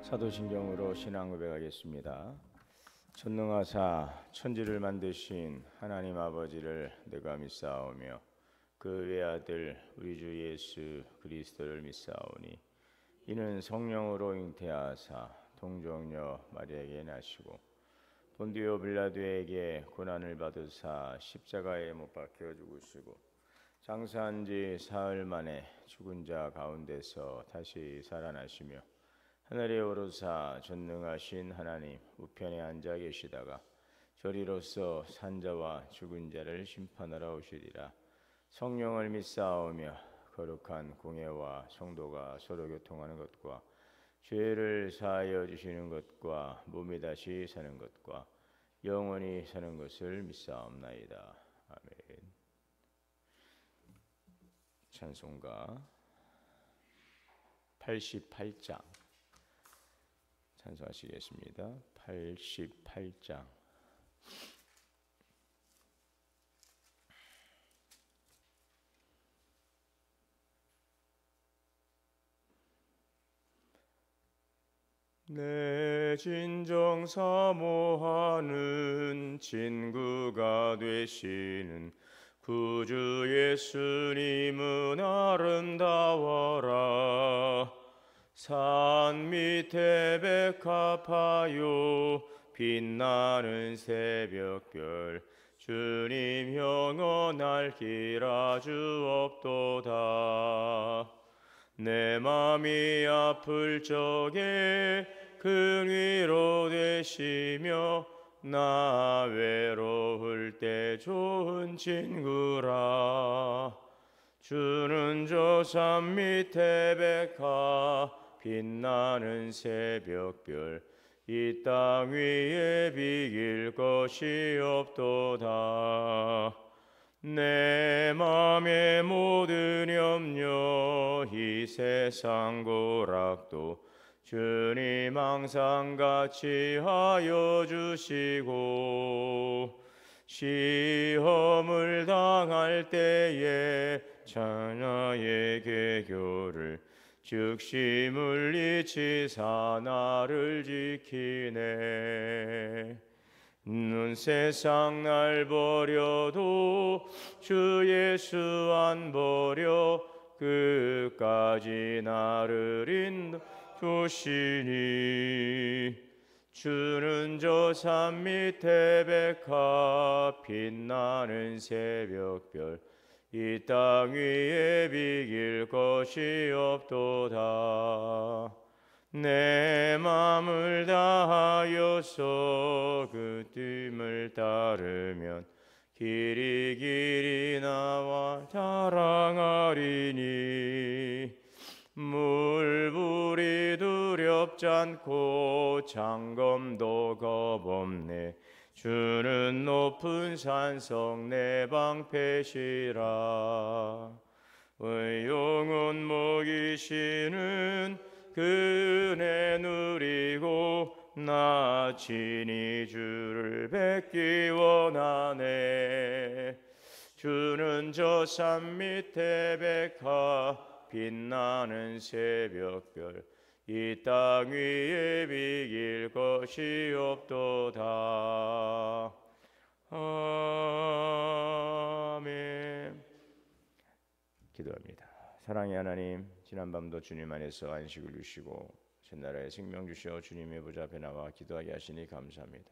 사도신경으로 신앙 고백하겠습니다. 전능하사 천지를 만드신 하나님 아버지를 내가 믿사오며 그 외아들 우리 주 예수 그리스도를 믿사오니 이는 성령으로 잉태하사 동정녀 마리아에게 나시고 본디오 빌라도에게 고난을 받으사 십자가에 못 박혀 죽으시고 장사한 지 사흘 만에 죽은 자 가운데서 다시 살아나시며 하늘에 오르사 전능하신 하나님 우편에 앉아 계시다가 저리로서 산자와 죽은 자를 심판하러 오시리라. 성령을 믿사오며 거룩한 공예와 성도가 서로 교통하는 것과 죄를 사하여 주시는 것과 몸이 다시 사는 것과 영원히 사는 것을 믿사옵나이다. 아멘. 찬송가 88장 찬송하시겠습니다. 88장. 내 진정 사모하는 친구가 되시는 구주 예수님은 아름다워라. 산 밑에 백합하여 빛나는 새벽별 주님 영원할 길아 주옵도다. 내 맘이 아플 적에 그 위로 되시며 나 외로울 때 좋은 친구라. 주는 저 산 밑에 백합 빛나는 새벽별 이 땅 위에 비길 것이 없도다. 내 맘의 모든 염려 이 세상 고락도 주님 항상 같이 하여 주시고 시험을 당할 때에 자녀의 개교를 즉시 물리치사 나를 지키네. 눈 세상 날 버려도 주 예수 안 버려 끝까지 나를 인도주시니. 주는 저 산 밑에 백합 빛나는 새벽별 이 땅 위에 비길 것이 없도다. 내 맘을 다하여서 그 뜸을 따르면 길이 나와 자랑하리니. 물불이 두렵지 않고 장검도 겁없네. 주는 높은 산성 내 방패시라. 의용은 먹이시는 그 은혜 누리고 나 친히 주를 뵙기 원하네. 주는 저 산 밑에 백합 빛나는 새벽별 이 땅 위에 비길 것이 없도다. 아멘. 기도합니다. 사랑의 하나님, 지난밤도 주님 안에서 안식을 주시고 전나라에 생명 주시어 주님의 보좌 앞에 나와 기도하게 하시니 감사합니다.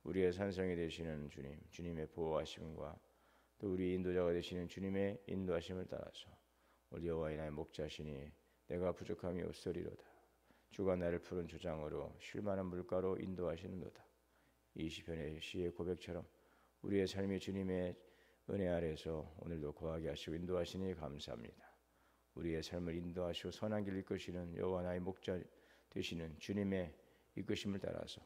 우리의 산성이 되시는 주님, 주님의 보호하심과 또 우리 인도자가 되시는 주님의 인도하심을 따라서 오늘 여호와의 나의 목자시니 내가 부족함이 없으리로다. 주가 나를 푸른 조장으로 쉴만한 물가로 인도하시는도다. 이 시편의 시의 고백처럼 우리의 삶이 주님의 은혜 아래서 오늘도 거하게 하시고 인도하시니 감사합니다. 우리의 삶을 인도하시고 선한 길 이끄시는 여호와 나의 목자 되시는 주님의 이끄심을 따라서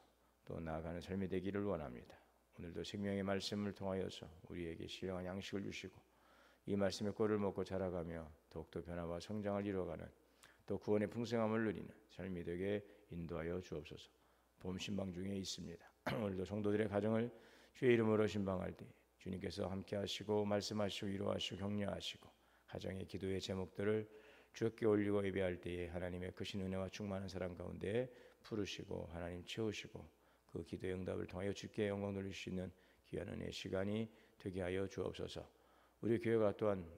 또 나아가는 삶이 되기를 원합니다. 오늘도 생명의 말씀을 통하여서 우리에게 신령한 양식을 주시고 이 말씀의 꼴을 먹고 자라가며 더욱더 변화와 성장을 이루어가는 또 구원의 풍성함을 누리는 삶이 되게 인도하여 주옵소서. 봄 신방 중에 있습니다. 오늘도 성도들의 가정을 주의 이름으로 신방할 때 주님께서 함께 하시고 말씀하시고 위로하시고 격려하시고 가정의 기도의 제목들을 주께 올리고 예배할 때에 하나님의 크신 은혜와 충만한 사랑 가운데 부르시고 하나님 채우시고 그 기도의 응답을 통하여 주께 영광 돌릴 수 있는 귀한 은혜의 시간이 되게 하여 주옵소서. 우리 교회가 또한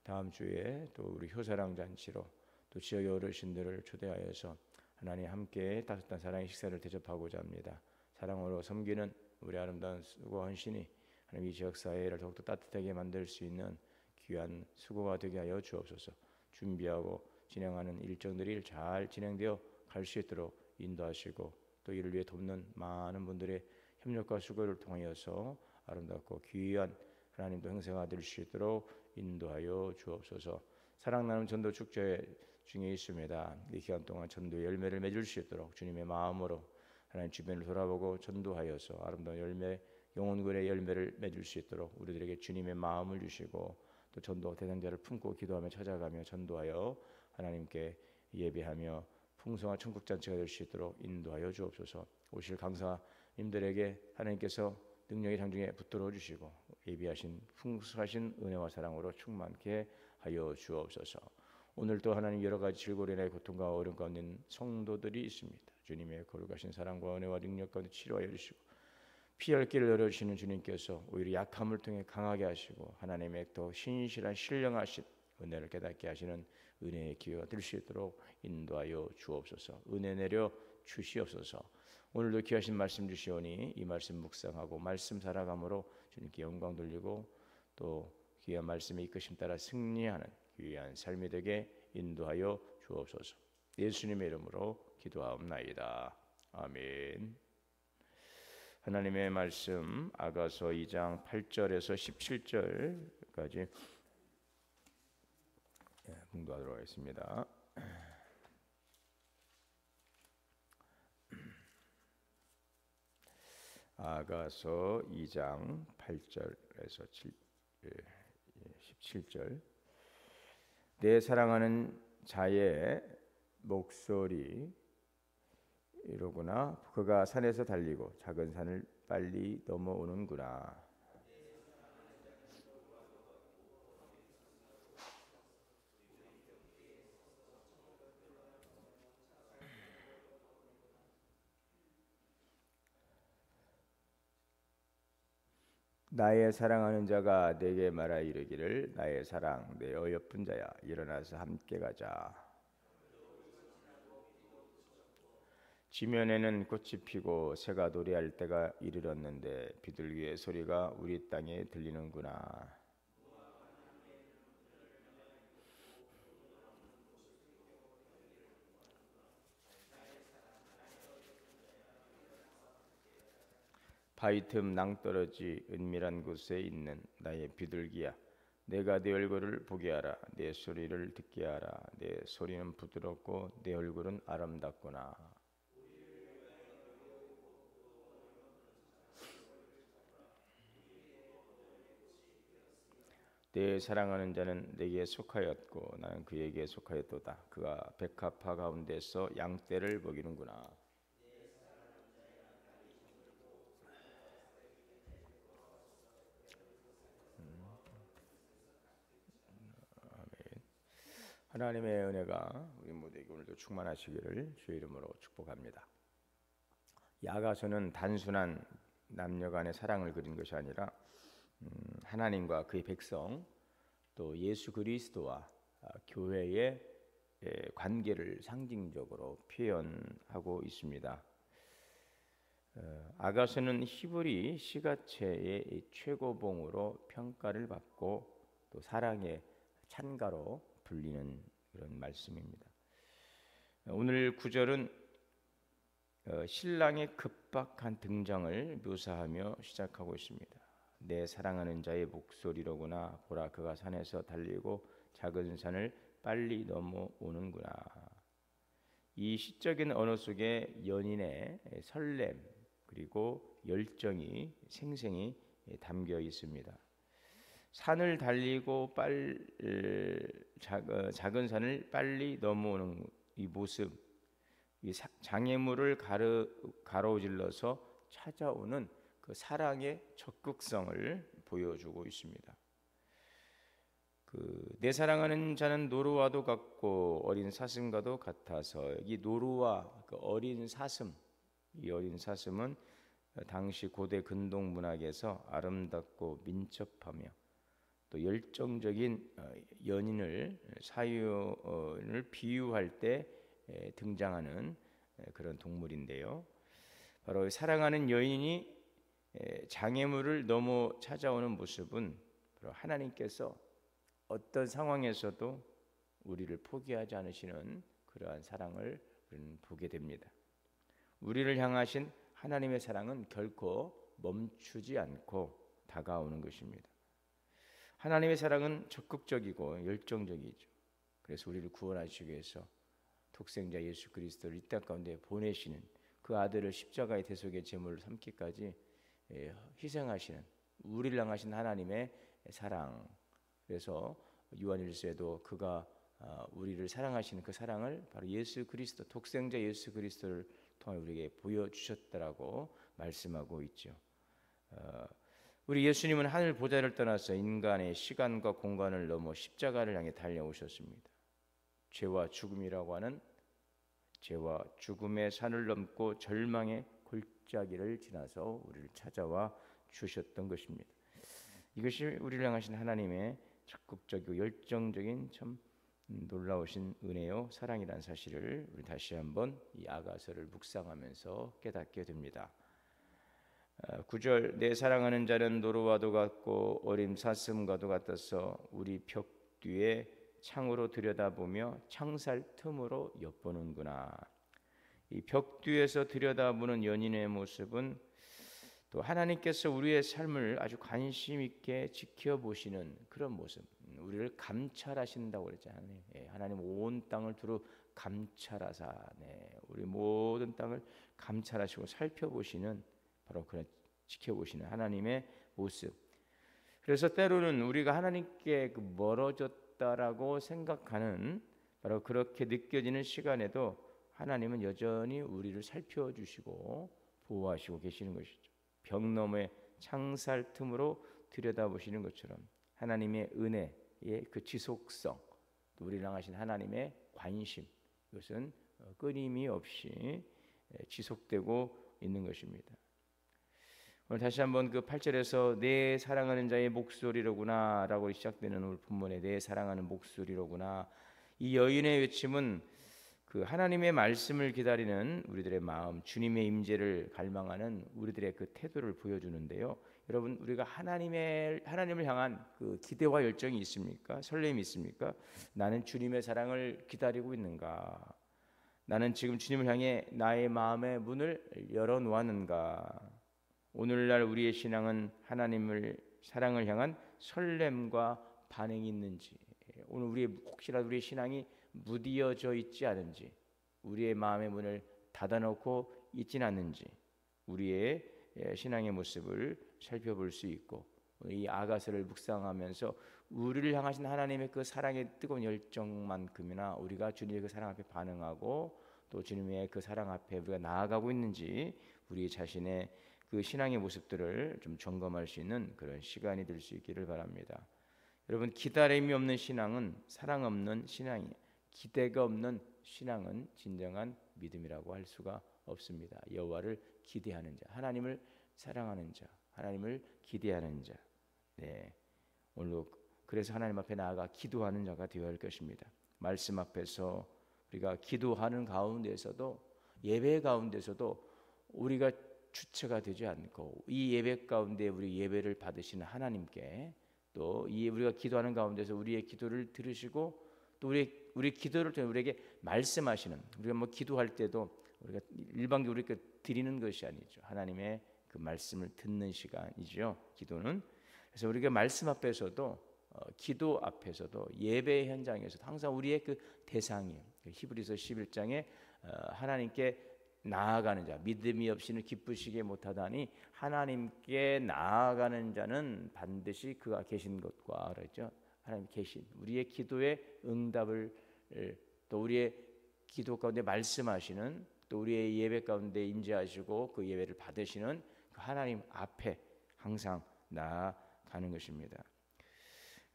다음 주에 또 우리 효사랑 잔치로 또 지역의 어르신들을 초대하여서 하나님 함께 따뜻한 사랑의 식사를 대접하고자 합니다. 사랑으로 섬기는 우리 아름다운 수고와 헌신이 하나님 이 지역 사회를 더욱더 따뜻하게 만들 수 있는 귀한 수고가 되게 하여 주옵소서. 준비하고 진행하는 일정들이 잘 진행되어 갈 수 있도록 인도하시고 또 이를 위해 돕는 많은 분들의 협력과 수고를 통하여서 아름답고 귀한 하나님도 행사가 될 수 있도록 인도하여 주옵소서. 사랑 나눔 전도 축제 중에 있습니다. 이 기간 동안 전도의 열매를 맺을 수 있도록 주님의 마음으로 하나님 주변을 돌아보고 전도하여서 아름다운 열매, 영혼군의 열매를 맺을 수 있도록 우리들에게 주님의 마음을 주시고 또 전도 대상자를 품고 기도하며 찾아가며 전도하여 하나님께 예배하며 풍성한 천국 잔치가 될 수 있도록 인도하여 주옵소서. 오실 강사님들에게 하나님께서 능력의 장중에 붙들어 주시고 예비하신 풍성하신 은혜와 사랑으로 충만케 하여 주옵소서. 오늘도 하나님 여러 가지 질고리나 고통과 어려움 가운데 있는 성도들이 있습니다. 주님의 거룩하신 사랑과 은혜와 능력 가운데 치료하여 주시고 피할 길을 열어주시는 주님께서 오히려 약함을 통해 강하게 하시고 하나님의 더 신실한 신령하신 은혜를 깨닫게 하시는 은혜의 기회가 될 수 있도록 인도하여 주옵소서. 은혜 내려 주시옵소서. 오늘도 귀하신 말씀 주시오니 이 말씀 묵상하고 말씀 살아감으로 주님께 영광 돌리고 또 귀한 말씀의 이끄심 따라 승리하는 귀한 삶이 되게 인도하여 주옵소서. 예수님의 이름으로 기도하옵나이다. 아멘. 하나님의 말씀 아가서 2장 8절에서 17절까지 봉독하도록 하겠습니다. 아가서 2장 8절에서 17절. 내 사랑하는 자의 목소리 이로구나. 그가 산에서 달리고 작은 산을 빨리 넘어오는구나. 나의 사랑하는 자가 내게 말하 이르기를 나의 사랑 내 어여쁜 자야 일어나서 함께 가자. 지면에는 꽃이 피고 새가 노래할 때가 이르렀는데 비둘기의 소리가 우리 땅에 들리는구나. 바위 틈 낭떠러지 은밀한 곳에 있는 나의 비둘기야, 내가 네 얼굴을 보게 하라. 내 소리를 듣게 하라. 내 소리는 부드럽고 내 얼굴은 아름답구나. 내 사랑하는 자는 내게 속하였고 나는 그에게 속하였도다. 그가 백합화 가운데서 양떼를 먹이는구나. 하나님의 은혜가 우리 모두에게 오늘도 충만하시기를 주의 이름으로 축복합니다. 야가서는 단순한 남녀 간의 사랑을 그린 것이 아니라 하나님과 그의 백성 또 예수 그리스도와 교회의 관계를 상징적으로 표현하고 있습니다. 아가서는 히브리 시가체의 최고봉으로 평가를 받고 또 사랑의 찬가로 불리는 그런 말씀입니다. 오늘 구절은 신랑의 급박한 등장을 묘사하며 시작하고 있습니다. 내 사랑하는 자의 목소리로구나. 보라, 그가 산에서 달리고 작은 산을 빨리 넘어오는구나. 이 시적인 언어 속에 연인의 설렘 그리고 열정이 생생히 담겨 있습니다. 산을 달리고 작은 산을 빨리 넘어오는 이 모습, 이 장애물을 가로질러서 찾아오는 그 사랑의 적극성을 보여주고 있습니다. 내 사랑하는 자는 노루와도 같고 어린 사슴과도 같아서, 여기 노루와 그 어린 사슴, 이 어린 사슴은 당시 고대 근동 문학에서 아름답고 민첩하며 또 열정적인 연인을 사유를 비유할 때 등장하는 그런 동물인데요. 바로 사랑하는 여인이 장애물을 넘어 찾아오는 모습은 바로 하나님께서 어떤 상황에서도 우리를 포기하지 않으시는 그러한 사랑을 우리는 보게 됩니다. 우리를 향하신 하나님의 사랑은 결코 멈추지 않고 다가오는 것입니다. 하나님의 사랑은 적극적이고 열정적이죠. 그래서 우리를 구원하시기 위해서 독생자 예수 그리스도를 이 땅 가운데 보내시는, 그 아들을 십자가의 대속의 제물을 삼기까지 희생하시는, 우리를 향하신 하나님의 사랑. 그래서 요한일서에도 그가 우리를 사랑하시는 그 사랑을 바로 예수 그리스도, 독생자 예수 그리스도를 통해 우리에게 보여주셨다라고 말씀하고 있죠. 우리 예수님은 하늘 보좌를 떠나서 인간의 시간과 공간을 넘어 십자가를 향해 달려오셨습니다. 죄와 죽음이라고 하는, 죄와 죽음의 산을 넘고 절망의 골짜기를 지나서 우리를 찾아와 주셨던 것입니다. 이것이 우리를 향하신 하나님의 적극적이고 열정적인 참 놀라우신 은혜요 사랑이라는 사실을 우리 다시 한번 이 아가서를 묵상하면서 깨닫게 됩니다. 9절, 내 사랑하는 자는 노루와도 같고 어린 사슴과도 같아서 우리 벽 뒤에 창으로 들여다보며 창살 틈으로 엿보는구나. 이 벽 뒤에서 들여다보는 연인의 모습은 또 하나님께서 우리의 삶을 아주 관심 있게 지켜보시는 그런 모습, 우리를 감찰하신다고 그랬잖아요. 하나님 온 땅을 두루 감찰하사, 우리 모든 땅을 감찰하시고 살펴보시는, 바로 그런 지켜보시는 하나님의 모습. 그래서 때로는 우리가 하나님께 멀어졌다라고 생각하는, 바로 그렇게 느껴지는 시간에도 하나님은 여전히 우리를 살펴주시고 보호하시고 계시는 것이죠. 벽 너머의 창살 틈으로 들여다보시는 것처럼 하나님의 은혜의 그 지속성, 또 우리를 향하신 하나님의 관심, 이것은 끊임이 없이 지속되고 있는 것입니다. 오늘 다시 한번 그 8절에서 내 사랑하는 자의 목소리로구나 라고 시작되는 오늘 본문에 내 사랑하는 목소리로구나, 이 여인의 외침은 그 하나님의 말씀을 기다리는 우리들의 마음, 주님의 임재를 갈망하는 우리들의 그 태도를 보여주는데요. 여러분, 우리가 하나님을 향한 그 기대와 열정이 있습니까? 설렘이 있습니까? 나는 주님의 사랑을 기다리고 있는가? 나는 지금 주님을 향해 나의 마음의 문을 열어 놓았는가? 오늘날 우리의 신앙은 하나님을 사랑을 향한 설렘과 반응이 있는지, 오늘 혹시라도 우리의 신앙이 무디어져 있지 않은지, 우리의 마음의 문을 닫아놓고 있지는 않는지, 우리의 신앙의 모습을 살펴볼 수 있고, 이 아가서를 묵상하면서 우리를 향하신 하나님의 그 사랑의 뜨거운 열정만큼이나 우리가 주님의 그 사랑 앞에 반응하고 또 주님의 그 사랑 앞에 우리가 나아가고 있는지, 우리 자신의 그 신앙의 모습들을 좀 점검할 수 있는 그런 시간이 될 수 있기를 바랍니다. 여러분, 기다림이 없는 신앙은 사랑 없는 신앙이에요. 기대가 없는 신앙은 진정한 믿음이라고 할 수가 없습니다. 여호와를 기대하는 자, 하나님을 사랑하는 자, 하나님을 기대하는 자. 오늘도 그래서 하나님 앞에 나아가 기도하는 자가 되어야 할 것입니다. 말씀 앞에서 우리가 기도하는 가운데서도, 예배 가운데서도 우리가 주체가 되지 않고 이 예배 가운데 우리 예배를 받으시는 하나님께, 또 이 우리가 기도하는 가운데서 우리의 기도를 들으시고 또 우리 기도를 통해 우리에게 말씀하시는, 우리가 뭐 기도할 때도 우리가 일방적으로 이렇게 드리는 것이 아니죠. 하나님의 그 말씀을 듣는 시간이죠, 기도는. 그래서 우리가 말씀 앞에서도 기도 앞에서도 예배 현장에서도 항상 우리의 그 대상이 히브리서 11장에 하나님께 나아가는 자, 믿음이 없이는 기쁘시게 못하다니 하나님께 나아가는 자는 반드시 그가 계신 것과, 그랬죠. 하나님 계신 우리의 기도의 응답을, 또 우리의 기도 가운데 말씀하시는, 또 우리의 예배 가운데 임재하시고 그 예배를 받으시는 그 하나님 앞에 항상 나아가는 것입니다.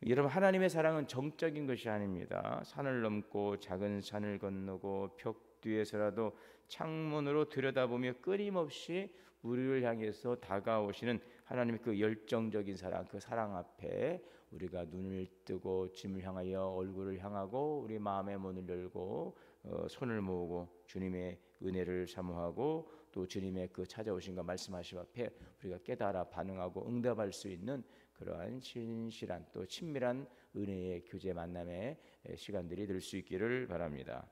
여러분, 하나님의 사랑은 정적인 것이 아닙니다. 산을 넘고 작은 산을 건너고 벽 뒤에서라도 창문으로 들여다보며 끊임없이 우리를 향해서 다가오시는 하나님의 그 열정적인 사랑, 그 사랑 앞에 우리가 눈을 뜨고 주님을 향하여 얼굴을 향하고 우리 마음의 문을 열고 손을 모으고 주님의 은혜를 사모하고 또 주님의 그 찾아오신과 말씀하심 앞에 우리가 깨달아 반응하고 응답할 수 있는 그러한 신실한 또 친밀한 은혜의 교제 만남의 시간들이 될 수 있기를 바랍니다.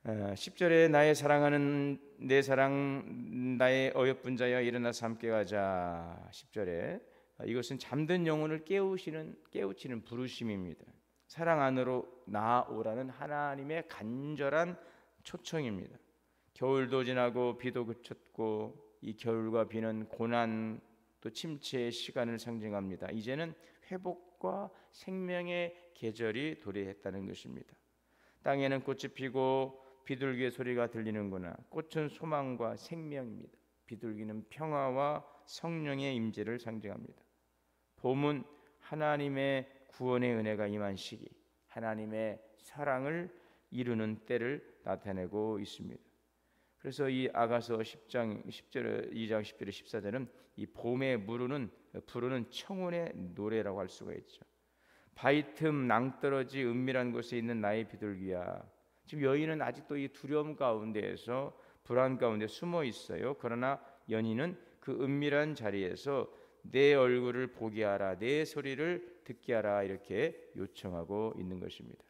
10절에 나의 사랑하는 내 사랑 나의 어여쁜 자야 일어나서 함께 가자. 10절에 이것은 잠든 영혼을 깨우치는 부르심입니다. 사랑 안으로 나아오라는 하나님의 간절한 초청입니다. 겨울도 지나고 비도 그쳤고 이 겨울과 비는 고난 또 침체의 시간을 상징합니다. 이제는 회복과 생명의 계절이 도래했다는 것입니다. 땅에는 꽃이 피고 비둘기의 소리가 들리는구나. 꽃은 소망과 생명입니다. 비둘기는 평화와 성령의 임재를 상징합니다. 봄은 하나님의 구원의 은혜가 임한 시기, 하나님의 사랑을 이루는 때를 나타내고 있습니다. 그래서 이 아가서 10장 10절 2장 10절에 14절은 이 봄에 부르는 청혼의 노래라고 할 수가 있죠. 바위 틈 낭떠러지 은밀한 곳에 있는 나의 비둘기야. 지금 여인은 아직도 이 두려움 가운데에서 불안 가운데 숨어 있어요. 그러나 연인은 그 은밀한 자리에서 내 얼굴을 보게 하라, 내 소리를 듣게 하라 이렇게 요청하고 있는 것입니다.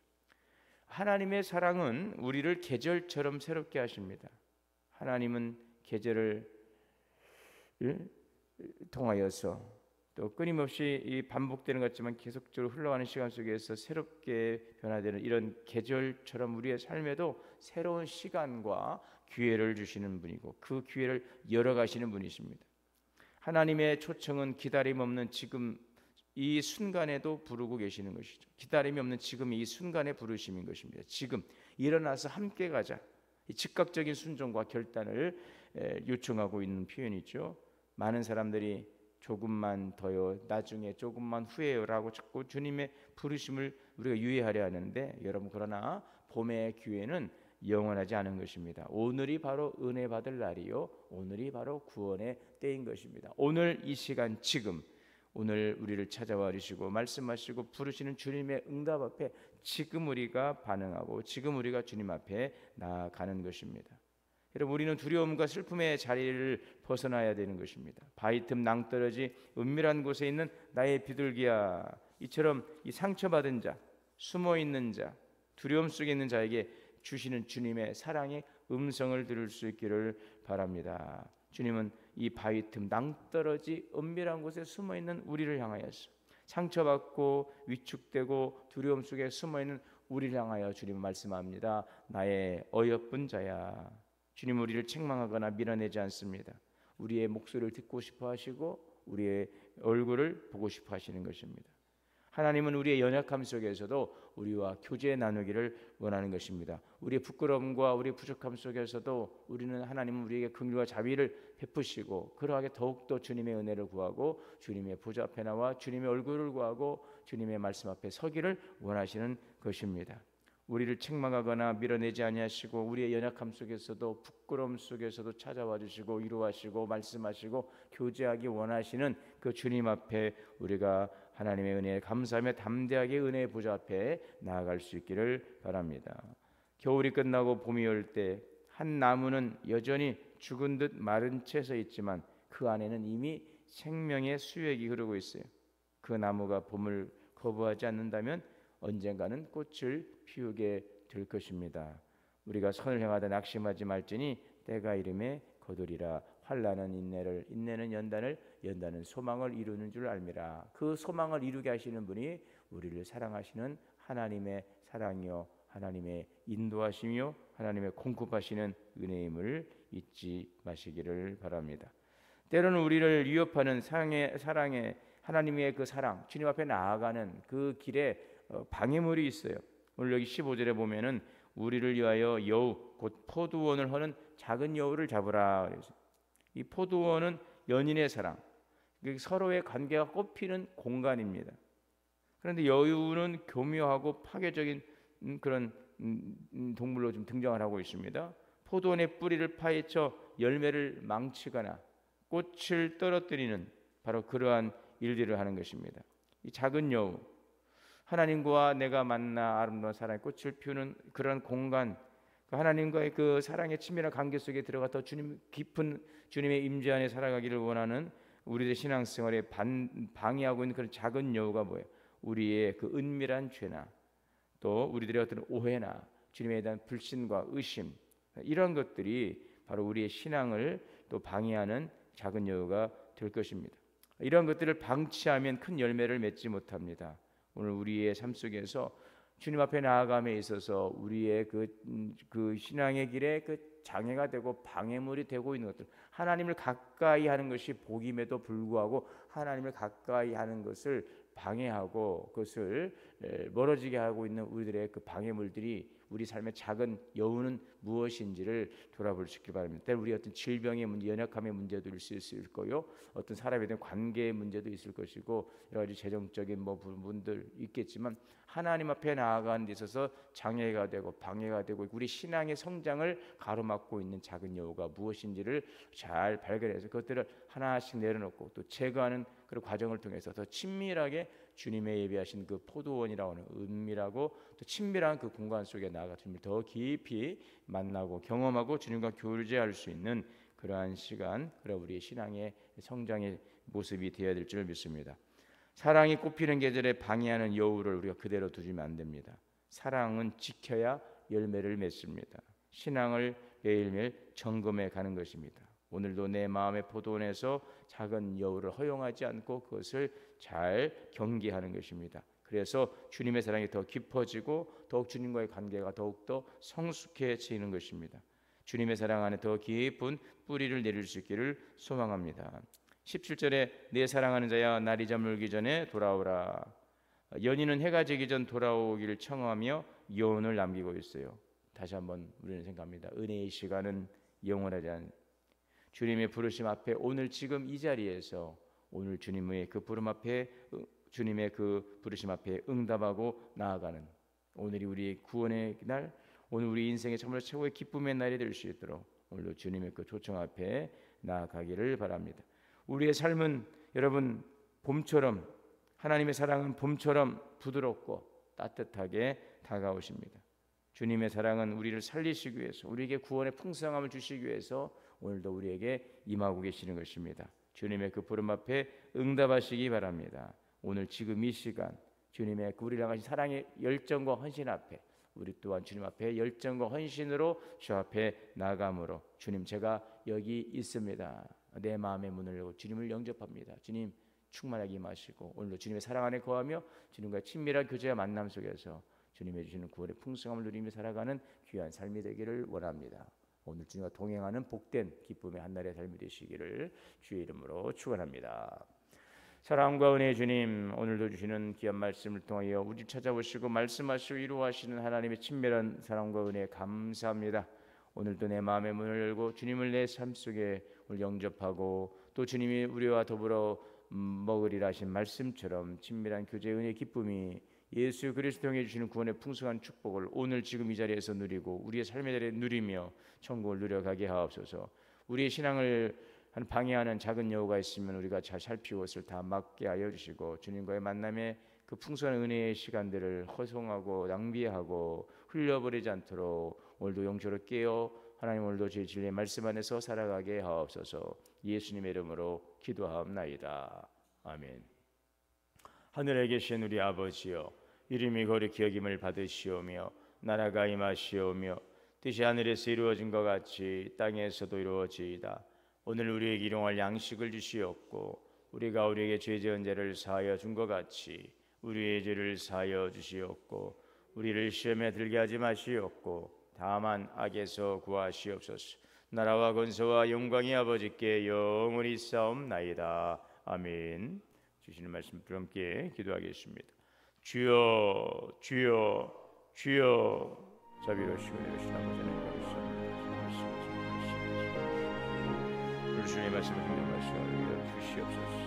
하나님의 사랑은 우리를 계절처럼 새롭게 하십니다. 하나님은 계절을 통하여서 또 끊임없이 이 반복되는 것 같지만 계속적으로 흘러가는 시간 속에서 새롭게 변화되는 이런 계절처럼 우리의 삶에도 새로운 시간과 기회를 주시는 분이고 그 기회를 열어가시는 분이십니다. 하나님의 초청은 기다림 없는 지금 이 순간에도 부르고 계시는 것이죠. 기다림이 없는 지금 이 순간에 부르심인 것입니다. 지금 일어나서 함께 가자. 이 즉각적인 순종과 결단을 요청하고 있는 표현이죠. 많은 사람들이 조금만 더요, 나중에 조금만 후에요라고 자꾸 주님의 부르심을 우리가 유예하려 하는데 여러분, 그러나 봄의 기회는 영원하지 않은 것입니다. 오늘이 바로 은혜 받을 날이요, 오늘이 바로 구원의 때인 것입니다. 오늘 이 시간 지금 오늘 우리를 찾아와 주시고 말씀하시고 부르시는 주님의 응답 앞에 지금 우리가 반응하고 지금 우리가 주님 앞에 나아가는 것입니다. 여러분, 우리는 두려움과 슬픔의 자리를 벗어나야 되는 것입니다. 바위 틈 낭떠러지 은밀한 곳에 있는 나의 비둘기야. 이처럼 이 상처받은 자, 숨어있는 자, 두려움 속에 있는 자에게 주시는 주님의 사랑의 음성을 들을 수 있기를 바랍니다. 주님은 이 바위 틈 낭떠러지 은밀한 곳에 숨어있는 우리를 향하여서 상처받고 위축되고 두려움 속에 숨어있는 우리를 향하여 주님 말씀합니다. 나의 어여쁜 자야. 주님 우리를 책망하거나 밀어내지 않습니다. 우리의 목소리를 듣고 싶어 하시고 우리의 얼굴을 보고 싶어 하시는 것입니다. 하나님은 우리의 연약함 속에서도 우리와 교제 나누기를 원하는 것입니다. 우리의 부끄러움과 우리의 부족함 속에서도 하나님은 우리에게 긍휼과 자비를 베푸시고 그러하게 더욱더 주님의 은혜를 구하고 주님의 보좌 앞에 나와 주님의 얼굴을 구하고 주님의 말씀 앞에 서기를 원하시는 것입니다. 우리를 책망하거나 밀어내지 아니하시고 우리의 연약함 속에서도 부끄러움 속에서도 찾아와 주시고 위로하시고 말씀하시고 교제하기 원하시는 그 주님 앞에 우리가 하나님의 은혜에 감사하며 담대하게 은혜의 보좌 앞에 나아갈 수 있기를 바랍니다. 겨울이 끝나고 봄이 올 때 한 나무는 여전히 죽은 듯 마른 채 서 있지만 그 안에는 이미 생명의 수액이 흐르고 있어요. 그 나무가 봄을 거부하지 않는다면 언젠가는 꽃을 피우게 될 것입니다. 우리가 선을 향하다 낙심하지 말지니 때가 이름에 거두리라. 환난은 인내를, 인내는 연단을, 연단은 소망을 이루는 줄 알미라. 그 소망을 이루게 하시는 분이 우리를 사랑하시는 하나님의 사랑이요 하나님의 인도하심이요 하나님의 공급하시는 은혜임을 잊지 마시기를 바랍니다. 때로는 우리를 위협하는 사랑의 하나님의 그 사랑, 주님 앞에 나아가는 그 길에 방해물이 있어요. 오늘 여기 15절에 보면은 우리를 위하여 여우 곧 포도원을 허는 작은 여우를 잡으라. 이 포도원은 연인의 사랑, 서로의 관계가 꽃피는 공간입니다. 그런데 여우는 교묘하고 파괴적인 그런 동물로 좀 등장을 하고 있습니다. 포도원의 뿌리를 파헤쳐 열매를 망치거나 꽃을 떨어뜨리는 바로 그러한 일들을 하는 것입니다. 이 작은 여우, 하나님과 내가 만나 아름다운 사랑의 꽃을 피우는 그런 공간, 하나님과의 그 사랑의 친밀한 관계 속에 들어가 더 깊은 주님의 임재 안에 살아가기를 원하는 우리의 신앙생활에 방해하고 있는 그런 작은 여우가 뭐예요? 우리의 그 은밀한 죄나 또 우리들의 어떤 오해나 주님에 대한 불신과 의심, 이런 것들이 바로 우리의 신앙을 또 방해하는 작은 여우가 될 것입니다. 이런 것들을 방치하면 큰 열매를 맺지 못합니다. 오늘 우리의 삶 속에서 주님 앞에 나아감에 있어서 우리의 그 신앙의 길에 그 장애가 되고 방해물이 되고 있는 것들, 하나님을 가까이 하는 것이 복임에도 불구하고 하나님을 가까이 하는 것을 방해하고 그것을 멀어지게 하고 있는 우리들의 그 방해물들이 우리 삶의 작은 여우는 무엇인지를 돌아볼 수 있길 바랍니다. 때로 우리 어떤 질병의 문제, 연약함의 문제도 있을 거요, 어떤 사람에 대한 관계의 문제도 있을 것이고 여러 가지 재정적인 부분들 있겠지만 하나님 앞에 나아가는 데 있어서 장애가 되고 방해가 되고 우리 신앙의 성장을 가로막고 있는 작은 여우가 무엇인지를 잘 발견해서 그것들을 하나씩 내려놓고 또 제거하는 그런 과정을 통해서 더 친밀하게 주님의 예비하신 그 포도원이라고 하는 은밀하고 또 친밀한 그 공간 속에 나아가 주님을 더 깊이 만나고 경험하고 주님과 교제할 수 있는 그러한 시간, 그래 우리의 신앙의 성장의 모습이 되어야 될 줄 믿습니다. 사랑이 꽃피는 계절에 방해하는 여우를 우리가 그대로 두지면 안 됩니다. 사랑은 지켜야 열매를 맺습니다. 신앙을 매일매일 점검해 가는 것입니다. 오늘도 내 마음의 포도원에서 작은 여우를 허용하지 않고 그것을 잘 경계하는 것입니다. 그래서 주님의 사랑이 더 깊어지고 더욱 주님과의 관계가 더욱더 성숙해지는 것입니다. 주님의 사랑 안에 더 깊은 뿌리를 내릴 수 있기를 소망합니다. 17절에 내 사랑하는 자야 날이 저물기 전에 돌아오라. 연인은 해가 지기 전 돌아오기를 청하며 여운을 남기고 있어요. 다시 한번 우리는 생각합니다. 은혜의 시간은 영원하지 않은 주님의 부르심 앞에 오늘 지금 이 자리에서 오늘 주님의 그 부름 앞에 주님의 그 부르심 앞에 응답하고 나아가는 오늘이 우리의 구원의 날, 오늘 우리 인생의 정말 최고의 기쁨의 날이 될 수 있도록 오늘도 주님의 그 초청 앞에 나아가기를 바랍니다. 우리의 삶은 여러분 봄처럼, 하나님의 사랑은 봄처럼 부드럽고 따뜻하게 다가오십니다. 주님의 사랑은 우리를 살리시기 위해서, 우리에게 구원의 풍성함을 주시기 위해서 오늘도 우리에게 임하고 계시는 것입니다. 주님의 그 부름 앞에 응답하시기 바랍니다. 오늘 지금 이 시간 주님의 그 우리를 향하신 사랑의 열정과 헌신 앞에 우리 또한 주님 앞에 열정과 헌신으로 주 앞에 나아감으로 주님 제가 여기 있습니다. 내 마음의 문을 열고 주님을 영접합니다. 주님 충만하게 임하시고 오늘도 주님의 사랑 안에 거하며 주님과의 친밀한 교제와 만남 속에서 주님이 주시는 구원의 풍성함을 누리며 살아가는 귀한 삶이 되기를 원합니다. 오늘 주님과 동행하는 복된 기쁨의 한날의 삶이 되시기를 주의 이름으로 축원합니다. 사랑과 은혜의 주님, 오늘도 주시는 귀한 말씀을 통하여 우리 찾아오시고 말씀하시고 이루하시는 하나님의 친밀한 사랑과 은혜 감사합니다. 오늘도 내 마음의 문을 열고 주님을 내 삶 속에 영접하고 또 주님이 우리와 더불어 먹으리라 하신 말씀처럼 친밀한 교제의 은혜의 기쁨이 예수 그리스도 통해 주시는 구원의 풍성한 축복을 오늘 지금 이 자리에서 누리고 우리의 삶의 자리에 누리며 천국을 누려가게 하옵소서. 우리의 신앙을 방해하는 작은 여우가 있으면 우리가 잘 살피고 그것을 다 막게 하여 주시고 주님과의 만남의 그 풍성한 은혜의 시간들을 허송하고 낭비하고 흘려버리지 않도록 오늘도 영적으로 깨어 하나님 오늘도 제 진리의 말씀 안에서 살아가게 하옵소서. 예수님의 이름으로 기도하옵나이다. 아멘. 하늘에 계신 우리 아버지여, 이름이 거룩히 여김을 받으시오며 나라가 임하시오며 뜻이 하늘에서 이루어진 것 같이 땅에서도 이루어지이다. 오늘 우리에게 일용할 양식을 주시옵고 우리가 우리에게 죄 지은 죄를 사하여 준 것 같이 우리의 죄를 사하여 주시옵고 우리를 시험에 들게 하지 마시옵고 다만 악에서 구하시옵소서. 나라와 권세와 영광이 아버지께 영원히 있사옵나이다. 아멘. 주시는 말씀 함께 기도하겠습니다. 주여 주여 주여. 자비로우시고 내리신 아버지 하나님 감사합니다. 주님의 말씀을 인정하시고 주시옵소서.